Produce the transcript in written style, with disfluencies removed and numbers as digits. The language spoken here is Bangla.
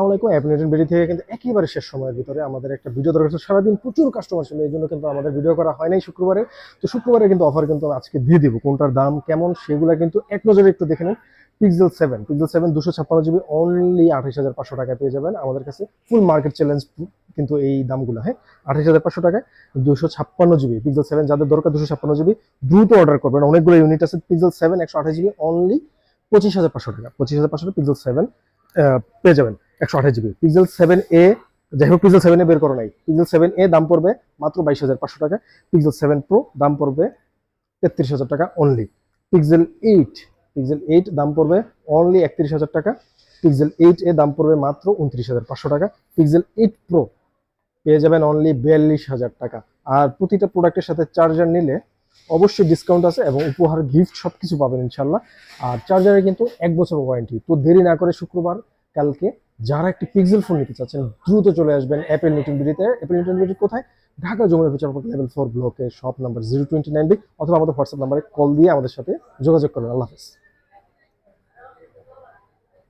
আসসালামু আলাইকুম। অ্যাপল বেরি থেকে কিন্তু একেবারে শেষ সময়ের ভিতরে আমাদের একটা ভিডিও দরকার ছিল। সারাদিন প্রচুর কাস্টমার ছিল, এই জন্য কিন্তু আমাদের ভিডিও করা হয় নাই শুক্রবারে। তো শুক্রবারে কিন্তু অফার কিন্তু আজকে দিয়ে দিব, কোনটার দাম কেমন সেগুলো কিন্তু এক নজরে একটু দেখে নিন। পিক্সেল 7 256 জিবি অনলি 28,500 টাকায় পেয়ে যাবেন আমাদের কাছে। ফুল মার্কেট চ্যালেঞ্জ কিন্তু এই দামগুলো, হ্যাঁ, 28,500 টাকায় 256 জিবি পিক্সেল 7। যাদের দরকার 256 জিবি দ্রুত অর্ডার করবেন, অনেকগুলো ইউনিট আছে। পিক্সেল 7 128 জিবি অনলি 25,500 টাকা। 25,500 পিক্সেল 7 পেয়ে যাবেন 128 জিবি। পিক্সেল 7 এ, যাই হোক পিক্সেল 7 এ বের করো নাই, পিক্সেল 7 এ দাম পড়বে মাত্র 22,500 টাকা। পিক্সেল 7 প্রো দাম পড়বে 33,000 টাকা অনলি। পিক্সেল 8 দাম পড়বে অনলি 31,000 টাকা। পিক্সেল 8 এ দাম পড়বে মাত্র 29,500 টাকা। পিক্সেল 8 প্রো পেয়ে যাবেন অনলি 42,000 টাকা। আর প্রতিটা প্রোডাক্টের সাথে চার্জার নিলে অবশ্যই ডিসকাউন্ট আছে এবং উপহার গিফট সবকিছু পাবেন ইনশাল্লাহ। আর চার্জারে কিন্তু 1 বছর ওয়ারেন্টি। তো দেরি না করে শুক্রবার কালকে যারা একটি পিক্সেল ফোন নিতে চাচ্ছেন দ্রুত চলে আসবেন অ্যাপেল নিউটন বিডিতে। অ্যাপেল নিউটন বিডি কোথায়? Dhaka Jamuna future park level 4 ব্লকে, শপ নাম্বার 029B, অথবা আমাদের হোয়াটসঅ্যাপ নাম্বারে কল দিয়ে আমাদের সাথে যোগাযোগ করবেন। আল্লাহ হাফেজ।